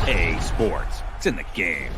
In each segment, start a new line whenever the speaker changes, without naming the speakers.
EA Sports. It's in the game.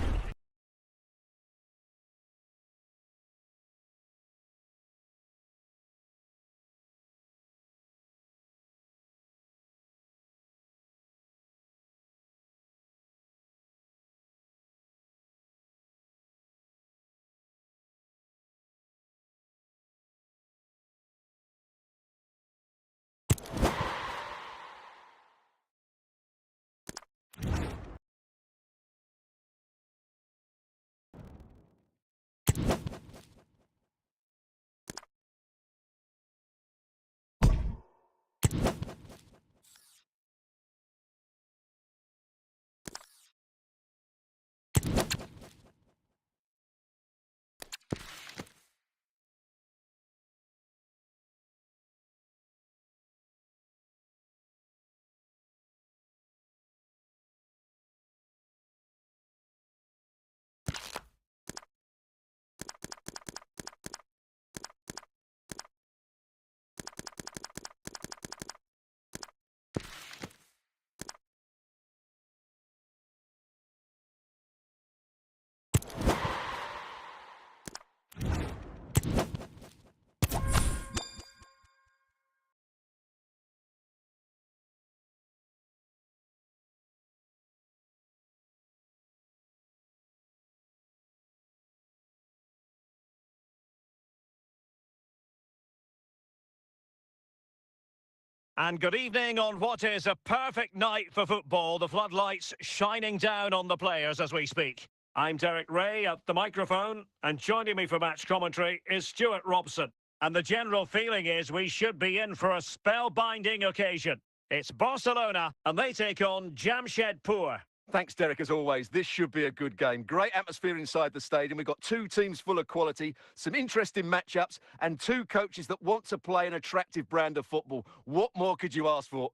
And good evening on what is a perfect night for football. The floodlights shining down on the players as we speak. I'm Derek Ray at the microphone, and joining me for match commentary is Stuart Robson. And the general feeling is we should be in for a spellbinding occasion. It's Barcelona, and they take on Jamshedpur.
Thanks, Derek, as always. This should be a good game. Great atmosphere inside the stadium. We've got two teams full of quality, some interesting matchups, and two coaches that want to play an attractive brand of football. What more could you ask for?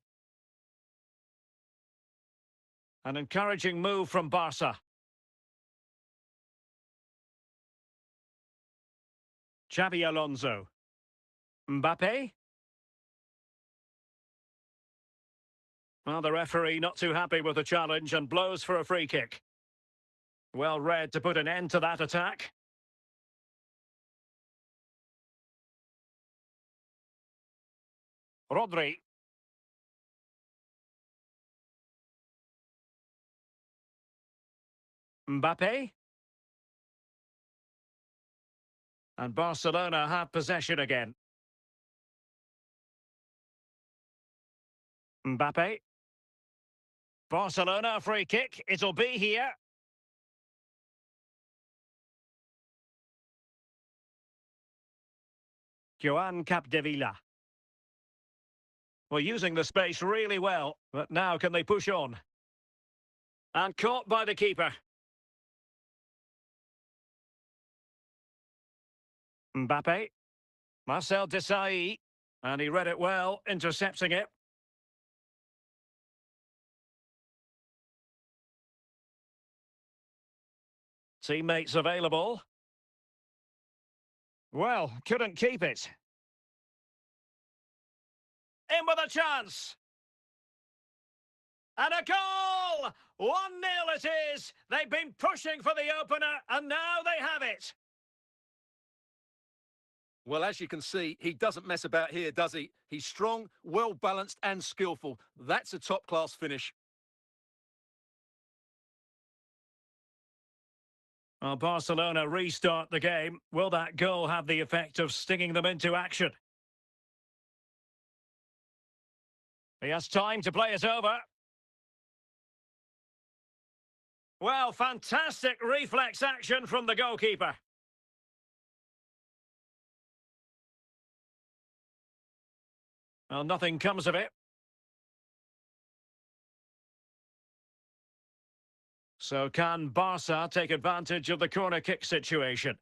An encouraging move from Barca. Xabi Alonso. Mbappe. Well, the referee not too happy with the challenge and blows for a free kick. Well read to put an end to that attack. Rodri. Mbappe. And Barcelona have possession again. Mbappe. Barcelona free kick. It'll be here. Joan Capdevila. Well, using the space really well, but now can they push on? And caught by the keeper. Mbappe. Marcel Desailly. And he read it well, intercepting it. Teammates available. Well, couldn't keep it. In with a chance. And a goal! 1-0 it is. They've been pushing for the opener, and now they have it.
Well, as you can see, he doesn't mess about here, does he? He's strong, well-balanced and skillful. That's a top-class finish.
Well, Barcelona restart the game. Will that goal have the effect of stinging them into action? He has time to play it over. Well, fantastic reflex action from the goalkeeper. Well, nothing comes of it. So can Barca take advantage of the corner kick situation?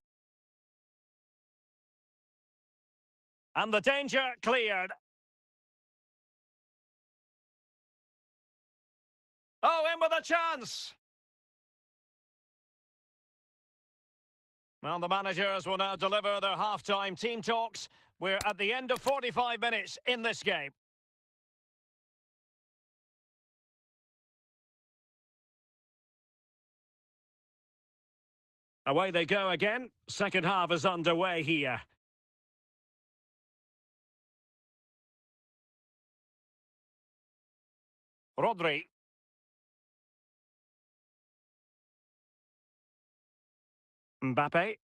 And the danger cleared. Oh, in with a chance! Well, the managers will now deliver their half-time team talks. We're at the end of 45 minutes in this game. Away they go again. Second half is underway here. Rodri. Mbappe.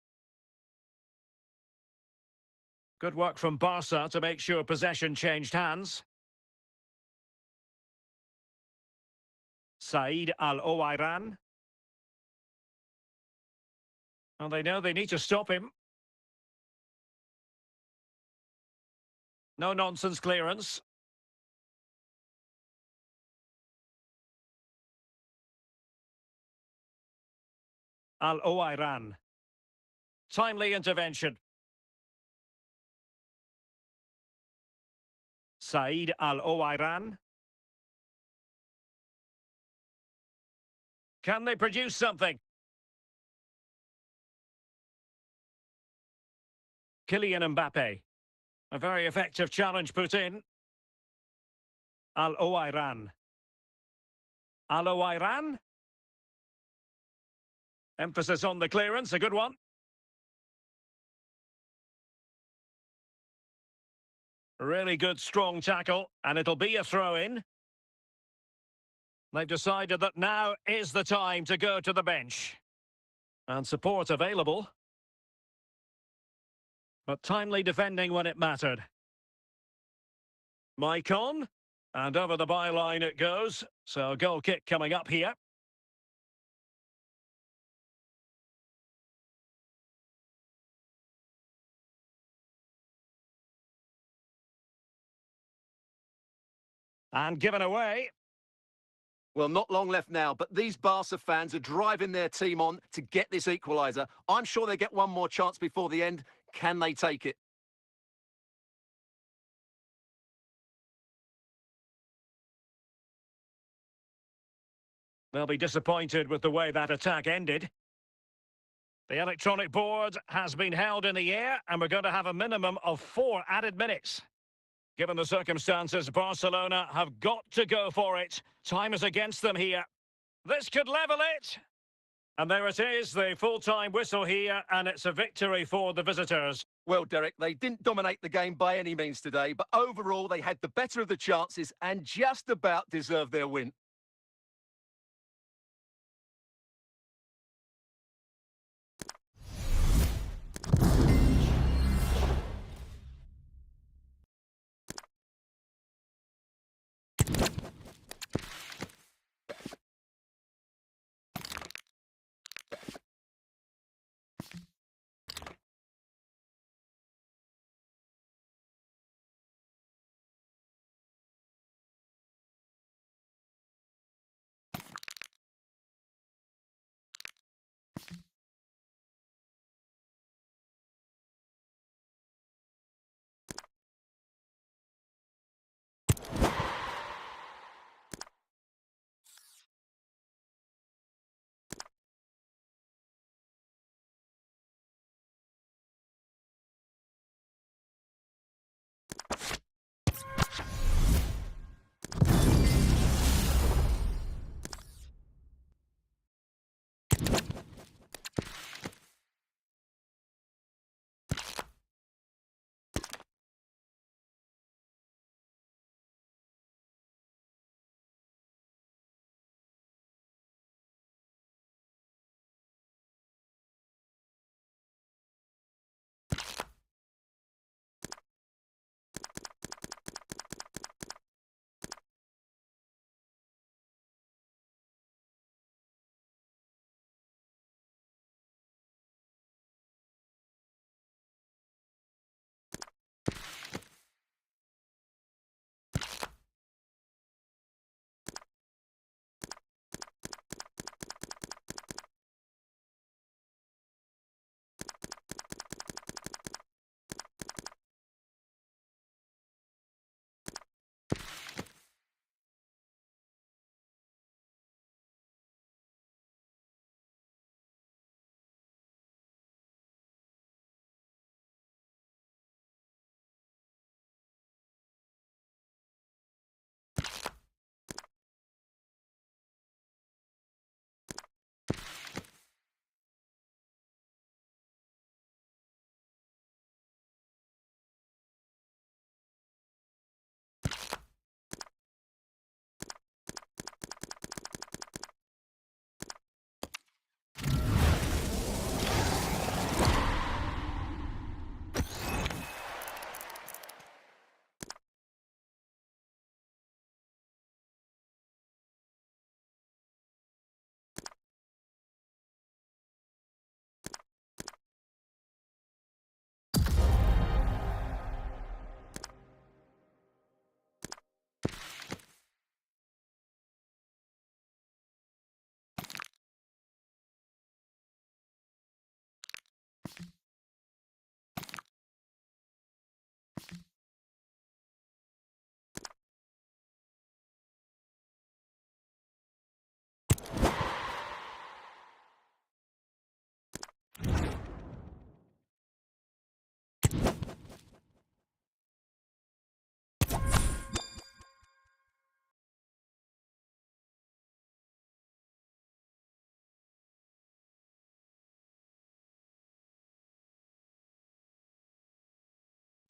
Good work from Barca to make sure possession changed hands. Said Al-Owairan. And they know they need to stop him. No nonsense clearance. Al-Owairan. Timely intervention. Said Al-Owairan. Can they produce something? Kylian Mbappe. A very effective challenge put in. Al-Owairan. Al-Owairan. Emphasis on the clearance, a good one. Really good, strong tackle, and it'll be a throw-in. They've decided that now is the time to go to the bench. And support available. But timely defending when it mattered. Maicon. And over the byline it goes. So goal kick coming up here. And given away.
Well, not long left now, but these Barca fans are driving their team on to get this equaliser. I'm sure they get one more chance before the end. Can they take it?
They'll be disappointed with the way that attack ended. The electronic board has been held in the air, and we're going to have a minimum of 4 added minutes. Given the circumstances, Barcelona have got to go for it. Time is against them here. This could level it. And there it is, the full-time whistle here, and it's a victory for the visitors.
Well, Derek, they didn't dominate the game by any means today, but overall they had the better of the chances and just about deserved their win.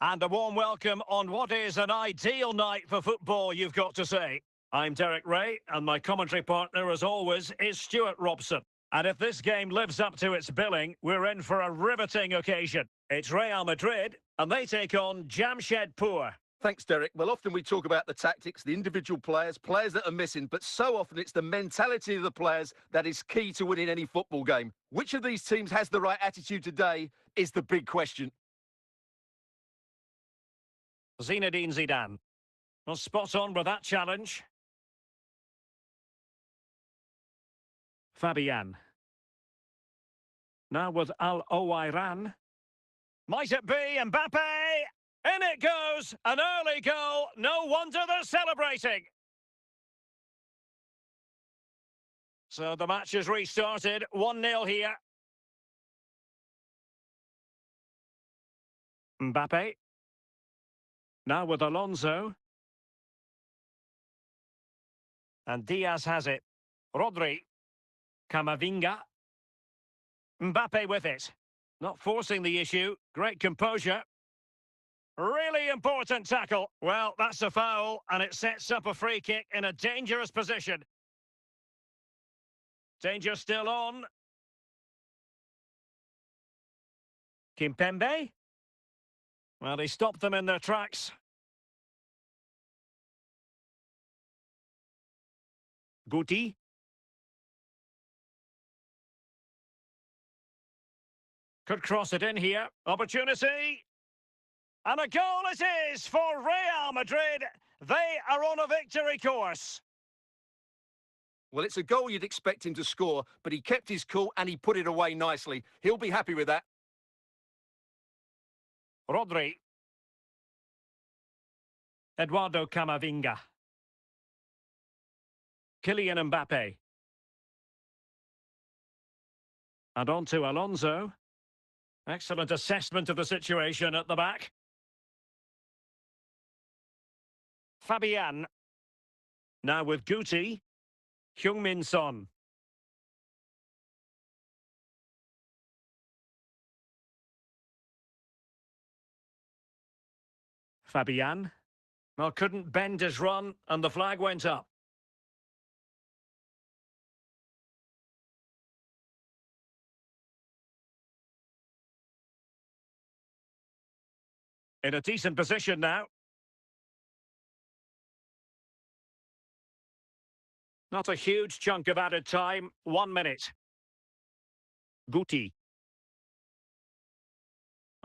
And a warm welcome on what is an ideal night for football, you've got to say. I'm Derek Ray, and my commentary partner, as always, is Stuart Robson. And if this game lives up to its billing, we're in for a riveting occasion. It's Real Madrid, and they take on Jamshedpur.
Thanks, Derek. Well, often we talk about the tactics, the individual players that are missing, but so often it's the mentality of the players that is key to winning any football game. Which of these teams has the right attitude today is the big question.
Zinedine Zidane. Well, spot on with that challenge. Fabian. Now with Al Owairan. Might it be Mbappe? In it goes! An early goal. No wonder they're celebrating. So the match is restarted. 1-0 here. Mbappe. Now with Alonso. And Diaz has it. Rodri. Camavinga. Mbappe with it. Not forcing the issue. Great composure. Really important tackle. Well, that's a foul, and it sets up a free kick in a dangerous position. Danger still on. Kimpembe. Well, he stopped them in their tracks. Guti. Could cross it in here. Opportunity. And a goal it is for Real Madrid. They are on a victory course.
Well, it's a goal you'd expect him to score, but he kept his cool and he put it away nicely. He'll be happy with that.
Rodri. Eduardo Camavinga. Kylian Mbappe. And on to Alonso. Excellent assessment of the situation at the back. Fabian. Now with Guti. Heung-min Son. Fabian. Well, couldn't bend his run, and the flag went up. In a decent position now. Not a huge chunk of added time. 1 minute. Guti.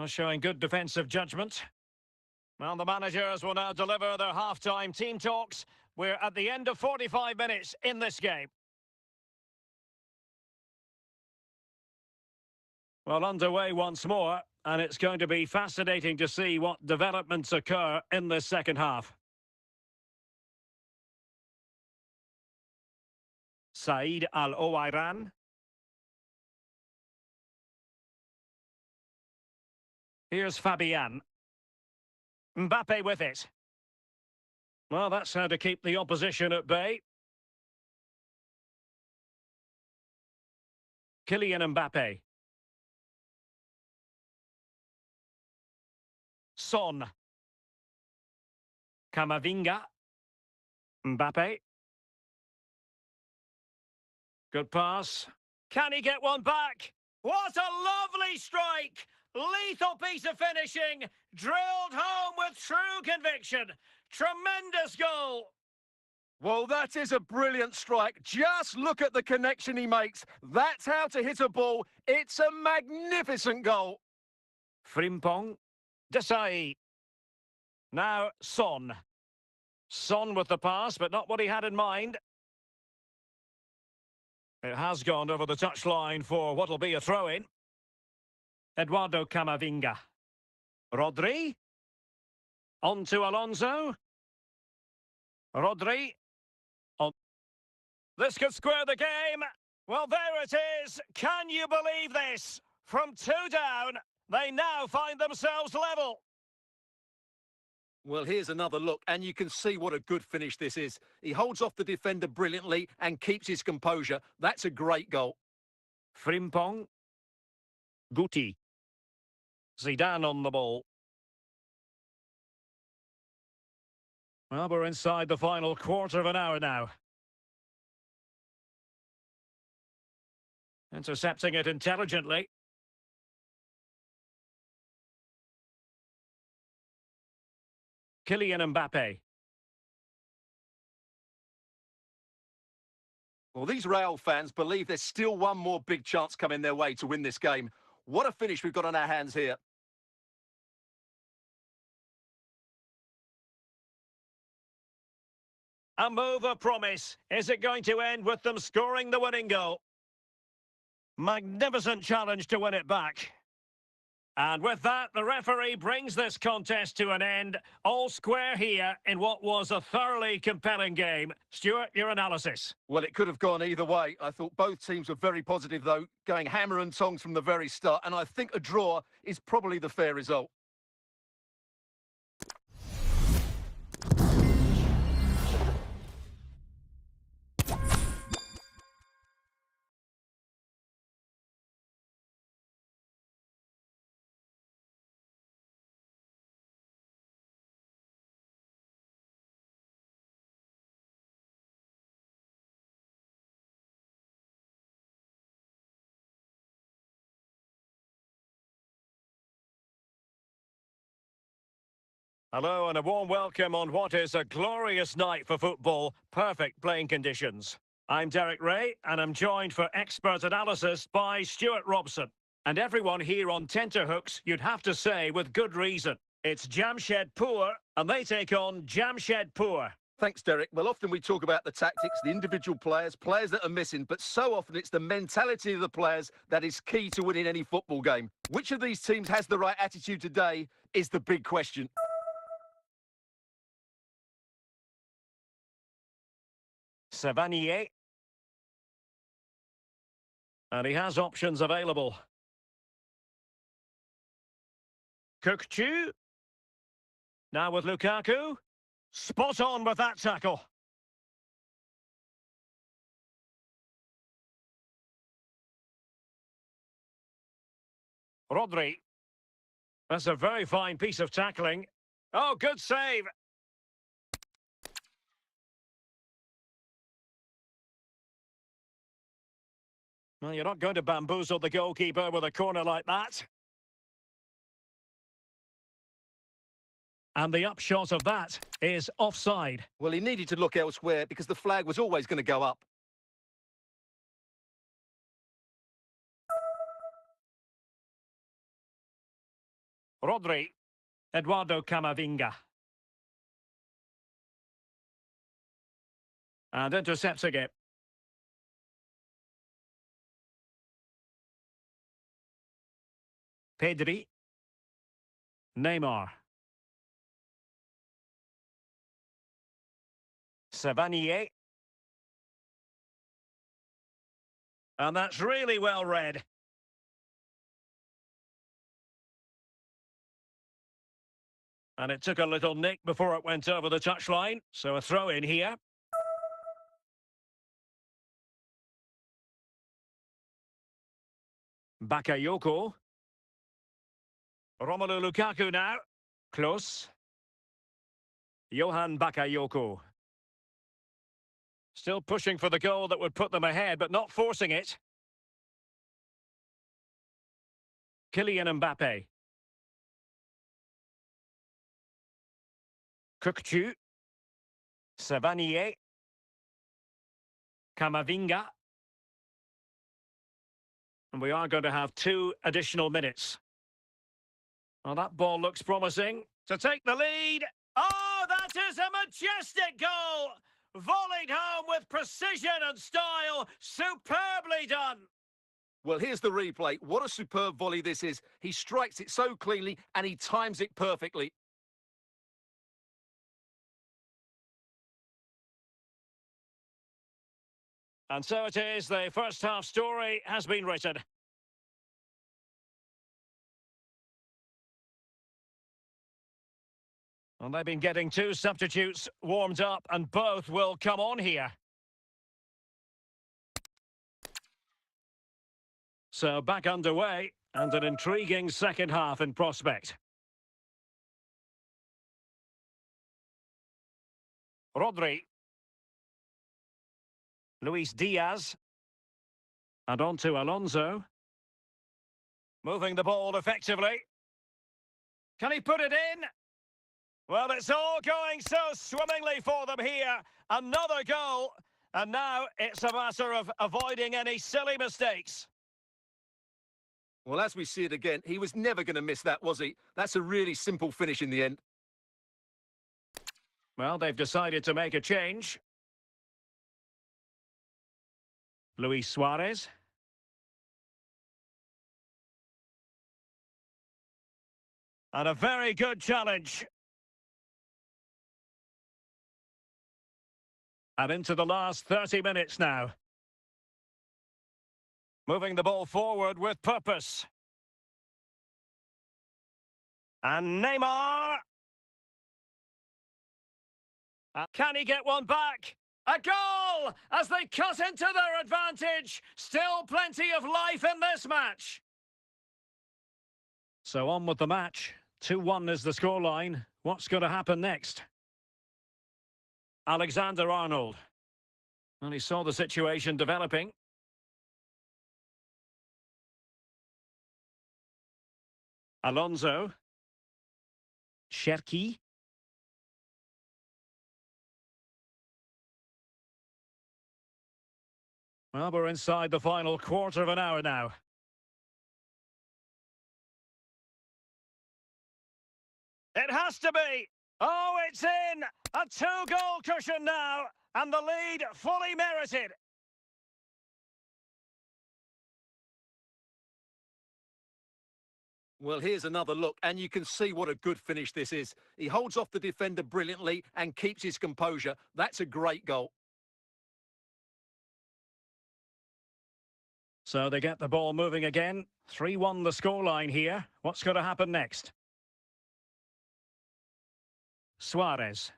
Showing good defensive judgment. Well, the managers will now deliver their half-time team talks. We're at the end of 45 minutes in this game. Well, underway once more, and it's going to be fascinating to see what developments occur in this second half. Said Al Owairan. Here's Fabian. Mbappe with it. Well, that's how to keep the opposition at bay. Kylian Mbappe. Son. Camavinga. Mbappe. Good pass. Can he get one back? What a lovely strike! Lethal piece of finishing, drilled home with true conviction. Tremendous goal.
Well, that is a brilliant strike. Just look at the connection he makes. That's how to hit a ball. It's a magnificent goal.
Frimpong. Desai. Now Son. Son with the pass, but not what he had in mind. It has gone over the touchline for what'll be a throw-in. Eduardo Camavinga. Rodri. On to Alonso. Rodri. On. This could square the game. Well, there it is. Can you believe this? From 2 down, they now find themselves level.
Well, here's another look, and you can see what a good finish this is. He holds off the defender brilliantly and keeps his composure. That's a great goal.
Frimpong. Guti. Zidane on the ball. Well, we're inside the final quarter of an hour now. Intercepting it intelligently. Kylian Mbappe.
Well, these Real fans believe there's still one more big chance coming their way to win this game. What a finish we've got on our hands here.
A move of promise. Is it going to end with them scoring the winning goal? Magnificent challenge to win it back. And with that, the referee brings this contest to an end. All square here in what was a thoroughly compelling game. Stuart, your analysis.
Well, it could have gone either way. I thought both teams were very positive, though, going hammer and tongs from the very start. And I think a draw is probably the fair result.
Hello and a warm welcome on what is a glorious night for football. Perfect playing conditions. I'm Derek Ray and I'm joined for expert analysis by Stuart Robson. And everyone here on tenterhooks, you'd have to say with good reason. It's Jamshedpur and they take on Jamshedpur.
Thanks, Derek. Well, often we talk about the tactics, the individual players that are missing, but so often it's the mentality of the players that is key to winning any football game. Which of these teams has the right attitude today is the big question.
Savanier. And he has options available. Kukçu. Now with Lukaku. Spot on with that tackle. Rodri. That's a very fine piece of tackling. Oh, good save. Well, you're not going to bamboozle the goalkeeper with a corner like that. And the upshot of that is offside.
Well, he needed to look elsewhere because the flag was always going to go up.
Rodri. Eduardo Camavinga. And intercepting it. Pedri. Neymar. Savanier. And that's really well read. And it took a little nick before it went over the touchline. So a throw in here. Bakayoko. Romelu Lukaku now. Close. Johan Bakayoko. Still pushing for the goal that would put them ahead, but not forcing it. Kylian Mbappe. Kukçu. Savanier. Camavinga. And we are going to have 2 additional minutes. Well, that ball looks promising. To take the lead. Oh, that is a majestic goal! Volleyed home with precision and style. Superbly done.
Well, here's the replay. What a superb volley this is. He strikes it so cleanly and he times it perfectly.
And so it is. The first half story has been written. And they've been getting 2 substitutes warmed up, and both will come on here. So back underway, and an intriguing second half in prospect. Rodri. Luis Diaz. And on to Alonso. Moving the ball effectively. Can he put it in? Well, it's all going so swimmingly for them here. Another goal. And now it's a matter of avoiding any silly mistakes.
Well, as we see it again, he was never going to miss that, was he? That's a really simple finish in the end.
Well, they've decided to make a change. Luis Suarez. And a very good challenge. And into the last 30 minutes now. Moving the ball forward with purpose. And Neymar. Can he get one back? A goal as they cut into their advantage. Still plenty of life in this match. So on with the match. 2-1 is the scoreline. What's going to happen next? Alexander-Arnold. Well, he saw the situation developing. Alonso. Cherki. Well, we're inside the final quarter of an hour now. It has to be. Oh, it's in. A 2-goal cushion now. And the lead fully merited.
Well, here's another look, and you can see what a good finish this is. He holds off the defender brilliantly and keeps his composure. That's a great goal.
So they get the ball moving again. 3-1 the scoreline here. What's going to happen next? Suarez.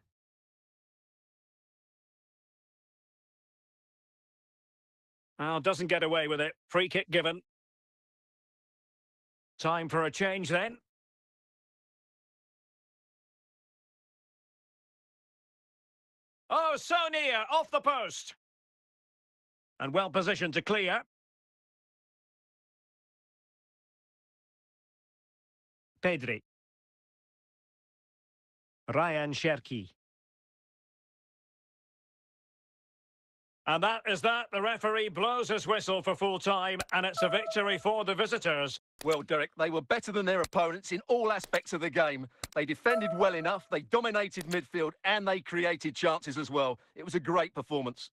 Well, doesn't get away with it. Free kick given. Time for a change then. Oh, so near. Off the post. And well positioned to clear. Pedri. Ryan Cherki. And that is that. The referee blows his whistle for full time, and it's a victory for the visitors.
Well, Derek, they were better than their opponents in all aspects of the game. They defended well enough, they dominated midfield, and they created chances as well. It was a great performance.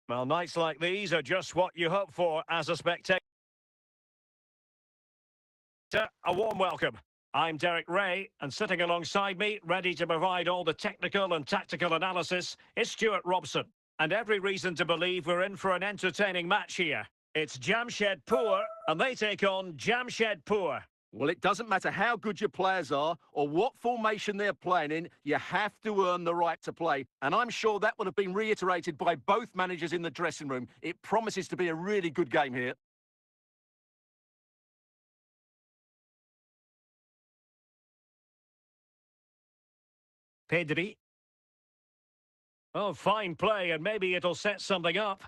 Well, nights like these are just what you hope for as a spectator. A warm welcome. I'm Derek Ray, and sitting alongside me, ready to provide all the technical and tactical analysis, is Stuart Robson. And every reason to believe we're in for an entertaining match here. It's Jamshedpur, and they take on Jamshedpur.
Well, it doesn't matter how good your players are or what formation they're playing in, you have to earn the right to play. And I'm sure that would have been reiterated by both managers in the dressing room. It promises to be a really good game here.
Pedri. Oh, fine play, and maybe it'll set something up.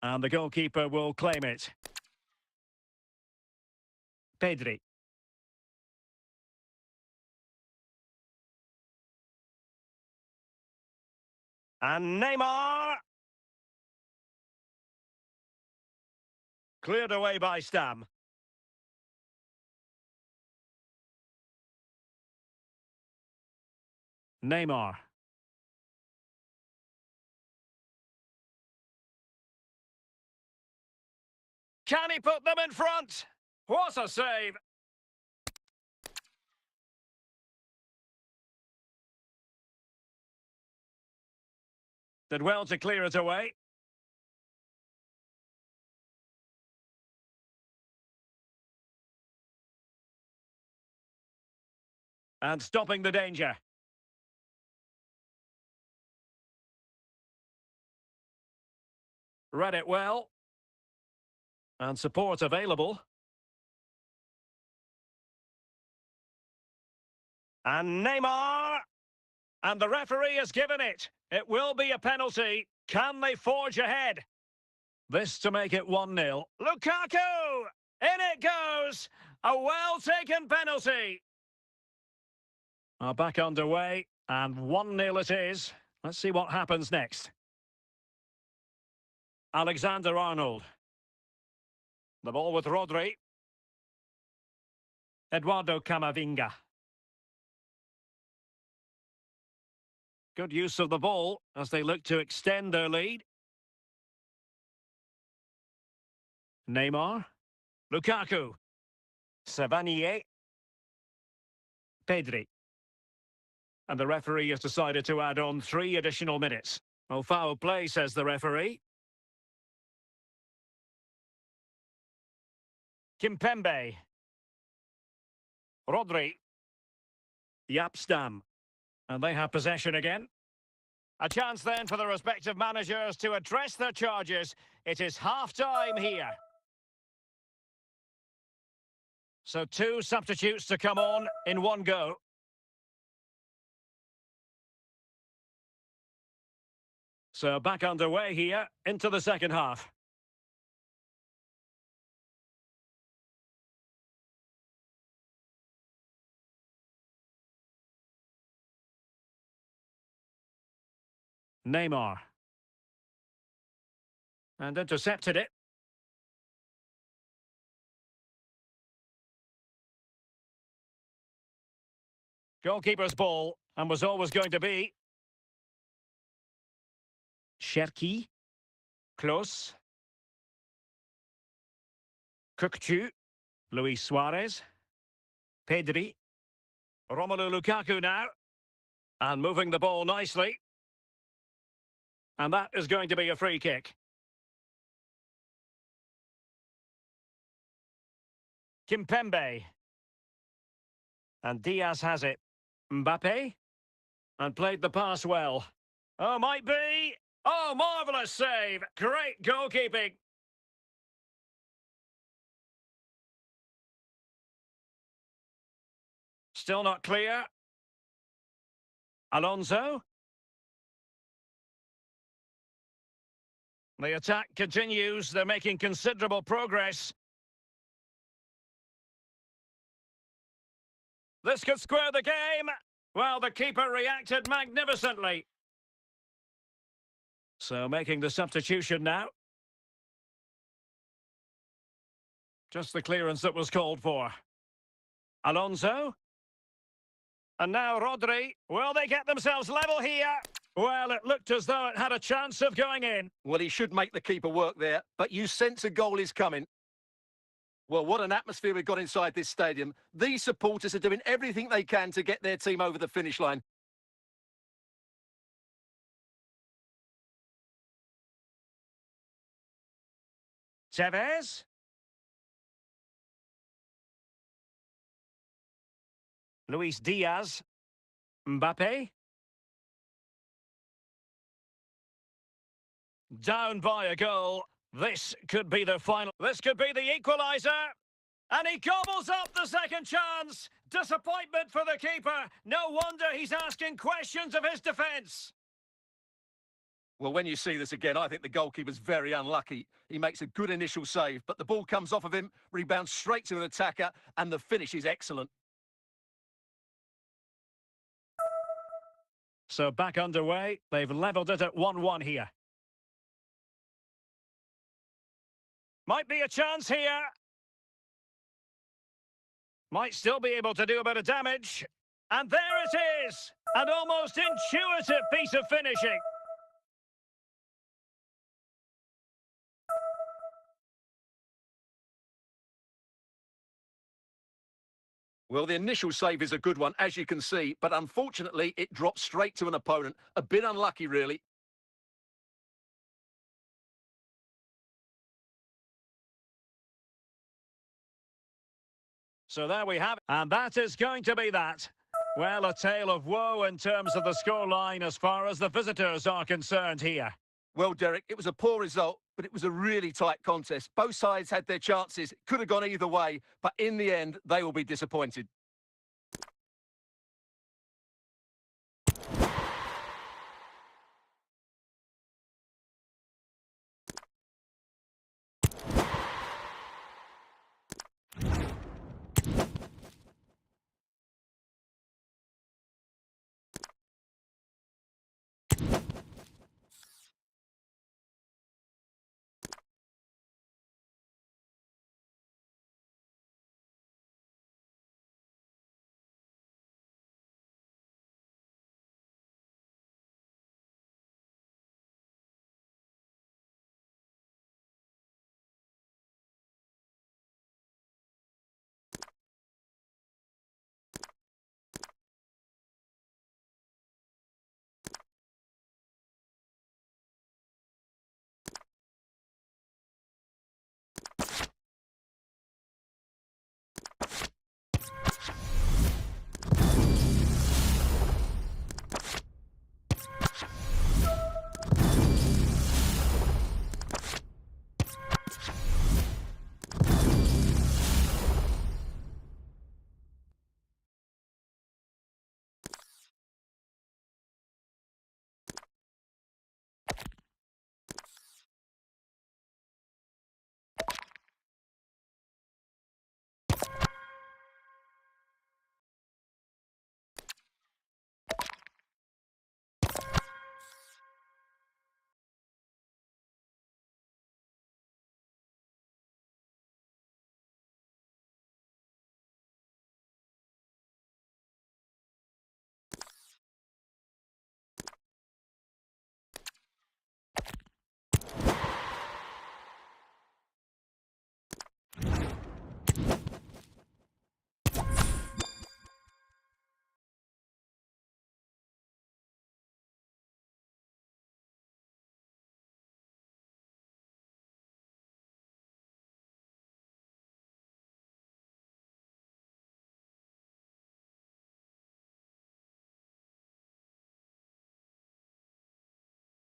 And the goalkeeper will claim it. Pedri. And Neymar. Cleared away by Stam. Neymar. Can he put them in front? What a save! Did well to clear it away. And stopping the danger. Read it well. And support available. And Neymar! And the referee has given it. It will be a penalty. Can they forge ahead? This to make it 1-0. Lukaku! In it goes! A well-taken penalty. Are back underway, and 1-0 it is. Let's see what happens next. Alexander-Arnold. The ball with Rodri. Eduardo Camavinga. Good use of the ball as they look to extend their lead. Neymar. Lukaku. Savanier. Pedri. And the referee has decided to add on 3 additional minutes. Oh, foul play, says the referee. Kimpembe. Rodri. Yapstam. And they have possession again. A chance then for the respective managers to address their charges. It is half-time here. So 2 substitutes to come on in one go. So back underway here into the second half. Neymar. And intercepted it. Goalkeeper's ball, and was always going to be. Cherki. Klose. Kukcu. Luis Suarez. Pedri. Romelu Lukaku now. And moving the ball nicely. And that is going to be a free kick. Kimpembe. And Diaz has it. Mbappe. And played the pass well. Oh, might be. Oh, marvellous save. Great goalkeeping. Still not clear. Alonso. The attack continues. They're making considerable progress. This could square the game. Well, the keeper reacted magnificently. So making the substitution now. Just the clearance that was called for. Alonso. And now Rodri. Will they get themselves level here? Well, it looked as though it had a chance of going in.
Well, he should make the keeper work there, but you sense a goal is coming. Well, what an atmosphere we've got inside this stadium. These supporters are doing everything they can to get their team over the finish line.
Tevez. Luis Diaz. Mbappe. Down by a goal. This could be the final. This could be the equaliser. And he gobbles up the second chance. Disappointment for the keeper. No wonder he's asking questions of his defence.
Well, when you see this again, I think the goalkeeper's very unlucky. He makes a good initial save, but the ball comes off of him, rebounds straight to an attacker, and the finish is excellent.
So back underway. They've levelled it at 1-1 here. Might be a chance here. Might still be able to do a bit of damage. And there it is! An almost intuitive piece of finishing.
Well, the initial save is a good one, as you can see, but unfortunately, it dropped straight to an opponent. A bit unlucky, really.
So there we have it. And that is going to be that. Well, a tale of woe in terms of the scoreline as far as the visitors are concerned here.
Well, Derek, it was a poor result, but it was a really tight contest. Both sides had their chances. It could have gone either way, but in the end, they will be disappointed.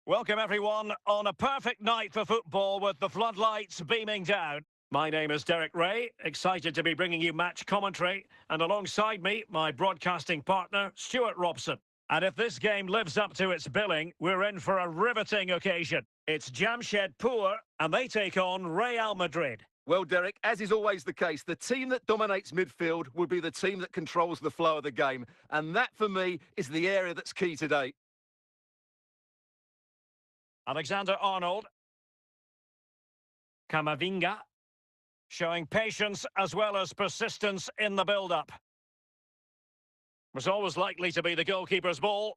Welcome, everyone, on a perfect night for football with the floodlights beaming down. My name is Derek Ray, excited to be bringing you match commentary, and alongside me, my broadcasting partner, Stuart Robson. And if this game lives up to its billing, we're in for a riveting occasion. It's Jamshedpur, and they take on Real Madrid.
Well, Derek, as is always the case, the team that dominates midfield will be the team that controls the flow of the game. And that, for me, is the area that's key today.
Alexander-Arnold. Camavinga. Showing patience as well as persistence in the build-up. Was always likely to be the goalkeeper's ball.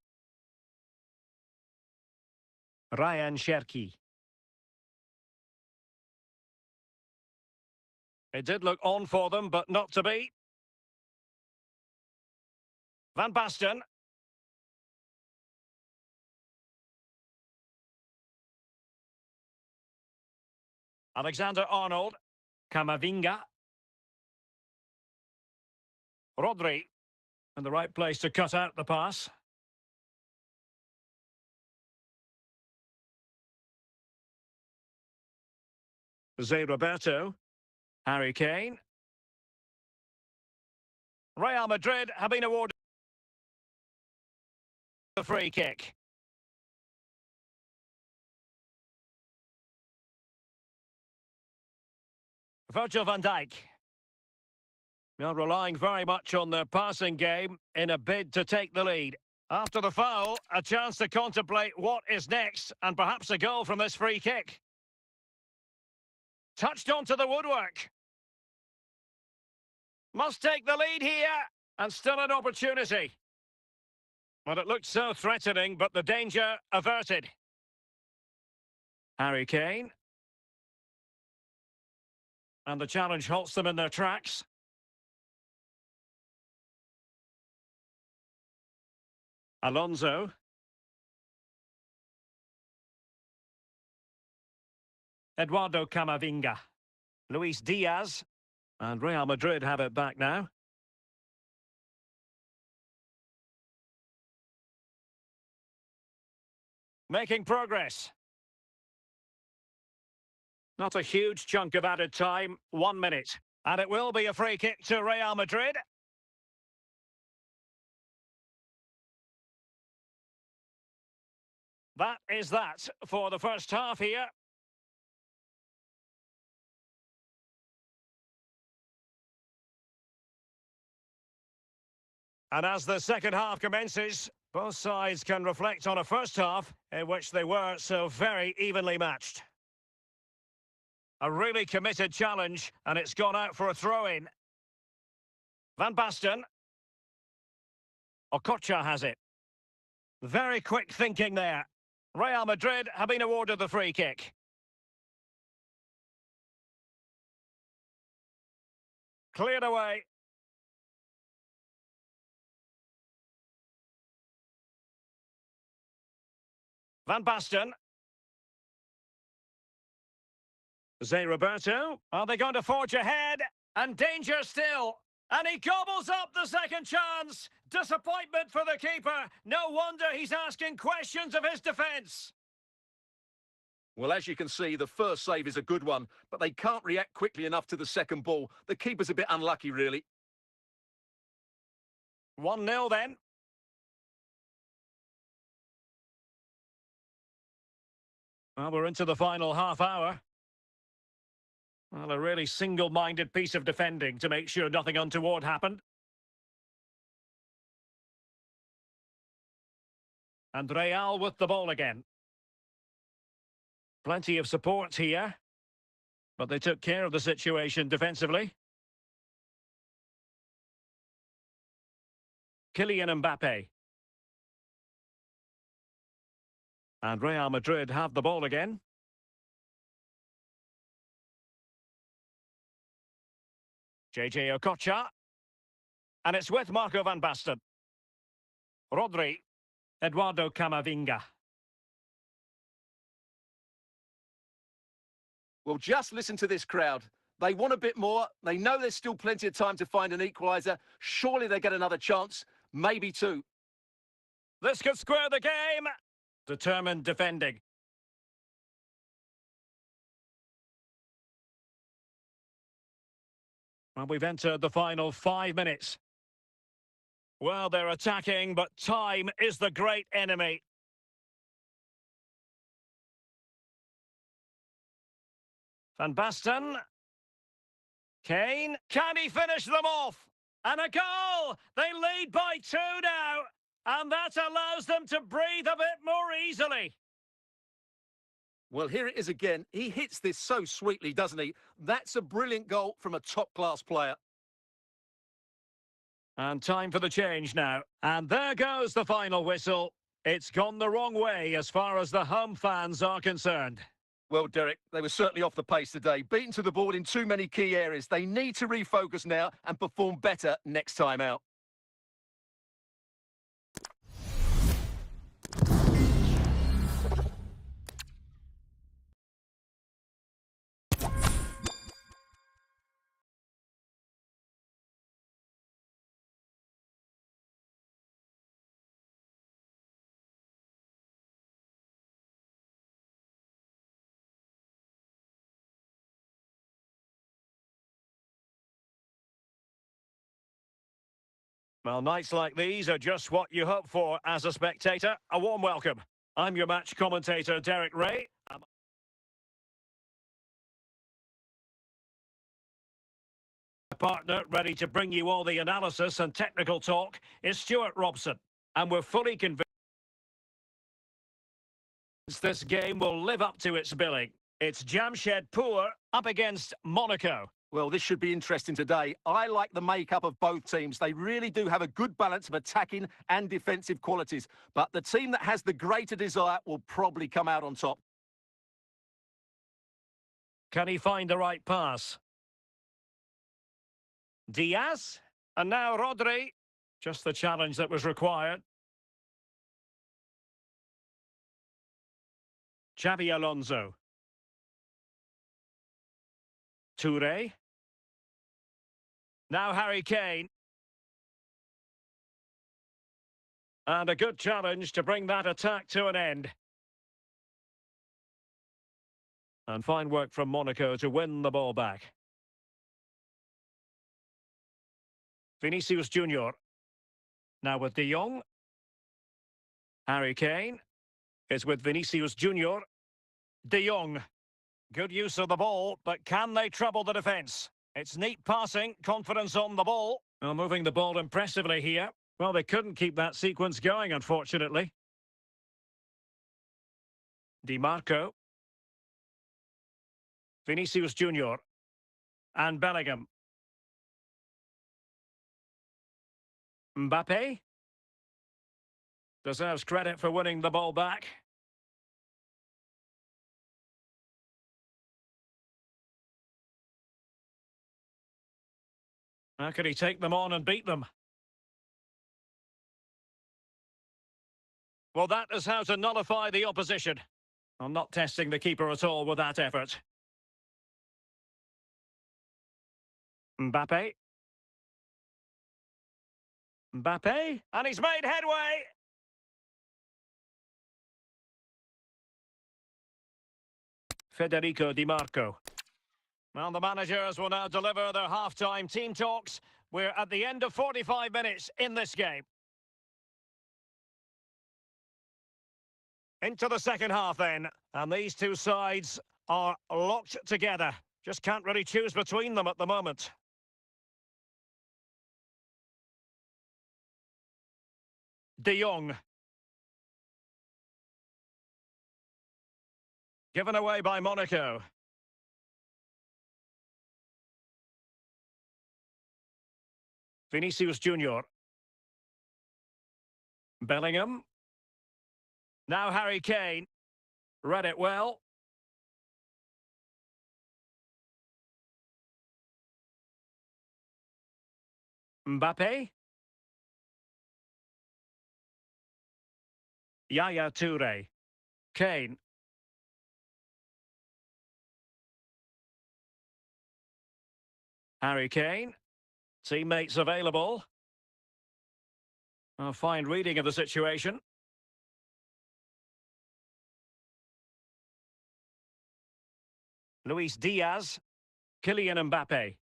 Ryan Cherki. It did look on for them, but not to be. Van Basten. Alexander-Arnold. Camavinga. Rodri. In the right place to cut out the pass. Jose Roberto. Harry Kane. Real Madrid have been awarded the free kick. Virgil van Dijk. Now relying very much on their passing game in a bid to take the lead. After the foul, a chance to contemplate what is next and perhaps a goal from this free kick. Touched onto the woodwork. Must take the lead here. And still an opportunity. Well, it looked so threatening, but the danger averted. Harry Kane. And the challenge halts them in their tracks. Alonso. Eduardo Camavinga. Luis Diaz. And Real Madrid have it back now. Making progress. Not a huge chunk of added time, 1 minute. And it will be a free kick to Real Madrid. That is that for the first half here. And as the second half commences, both sides can reflect on a first half in which they were so very evenly matched. A really committed challenge, and it's gone out for a throw-in. Van Basten. Okocha has it. Very quick thinking there. Real Madrid have been awarded the free kick. Cleared away. Van Basten. Zé Roberto. Are they going to forge ahead? And danger still. And he gobbles up the second chance. Disappointment for the keeper. No wonder he's asking questions of his defence.
Well, as you can see, the first save is a good one, but they can't react quickly enough to the second ball. The keeper's a bit unlucky, really.
1-0 then. Well, we're into the final half hour. Well, a really single-minded piece of defending to make sure nothing untoward happened. And Real with the ball again. Plenty of support here. But they took care of the situation defensively. Kylian Mbappe. And Real Madrid have the ball again. JJ Okocha. And it's with Marco van Basten. Rodri. Eduardo Camavinga.
Well, just listen to this crowd. They want a bit more. They know there's still plenty of time to find an equaliser. Surely they get another chance, maybe two.
This could square the game. Determined defending. Well, we've entered the final 5 minutes. Well, they're attacking, but time is the great enemy. Van Basten. Kane. Can he finish them off? And a goal! They lead by 2 now. And that allows them to breathe a bit more easily.
Well, here it is again. He hits this so sweetly, doesn't he? That's a brilliant goal from a top-class player.
And time for the change now. And there goes the final whistle. It's gone the wrong way as far as the home fans are concerned.
Well, Derek, they were certainly off the pace today. Beaten to the ball in too many key areas. They need to refocus now and perform better next time out.
Well, nights like these are just what you hope for as a spectator. A warm welcome. I'm your match commentator, Derek Ray. My partner, ready to bring you all the analysis and technical talk, is Stuart Robson. And we're fully convinced this game will live up to its billing. It's Jamshed Poor up against Monaco.
Well, this should be interesting today. I like the makeup of both teams. They really do have a good balance of attacking and defensive qualities. But the team that has the greater desire will probably come out on top.
Can he find the right pass? Diaz. And now Rodri. Just the challenge that was required. Xabi Alonso. Toure. Now Harry Kane. And a good challenge to bring that attack to an end. And fine work from Monaco to win the ball back. Vinicius Junior. Now with De Jong. Harry Kane. Is with Vinicius Junior. De Jong. Good use of the ball, but can they trouble the defence? It's neat passing, confidence on the ball. Well, moving the ball impressively here. Well, they couldn't keep that sequence going, unfortunately. Di Marco. Vinicius Junior. And Bellingham. Mbappe. Deserves credit for winning the ball back. How can he take them on and beat them? Well, that is how to nullify the opposition. I'm not testing the keeper at all with that effort. Mbappe. Mbappe. And he's made headway. Federico Di Marco. Well, the managers will now deliver their half-time team talks. We're at the end of 45 minutes in this game. Into the second half then. And these two sides are locked together. Just can't really choose between them at the moment. De Jong. Given away by Monaco. Vinicius Junior. Bellingham. Now Harry Kane. Read it well. Mbappe. Yaya Toure. Kane. Harry Kane. Teammates available. A fine reading of the situation. Luis Diaz. Kylian Mbappe.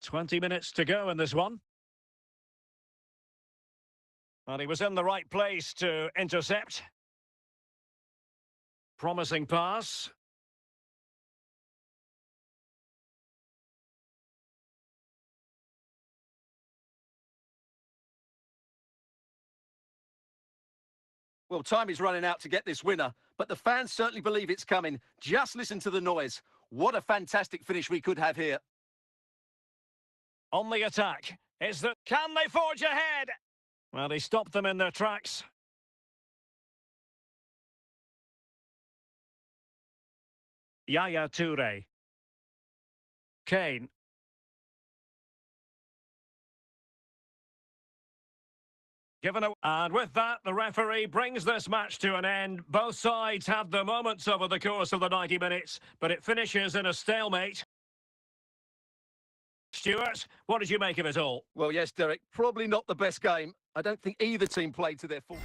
20 minutes to go in this one. And he was in the right place to intercept. Promising pass.
Well, time is running out to get this winner, but the fans certainly believe it's coming. Just listen to the noise. What a fantastic finish we could have here.
On the attack. Can they forge ahead? Well, he stopped them in their tracks. Yaya Toure. Kane. And with that, the referee brings this match to an end. Both sides had their moments over the course of the 90 minutes, but it finishes in a stalemate. Stuart, what did you make of it all?
Well, yes, Derek, probably not the best game. I don't think either team played to their full...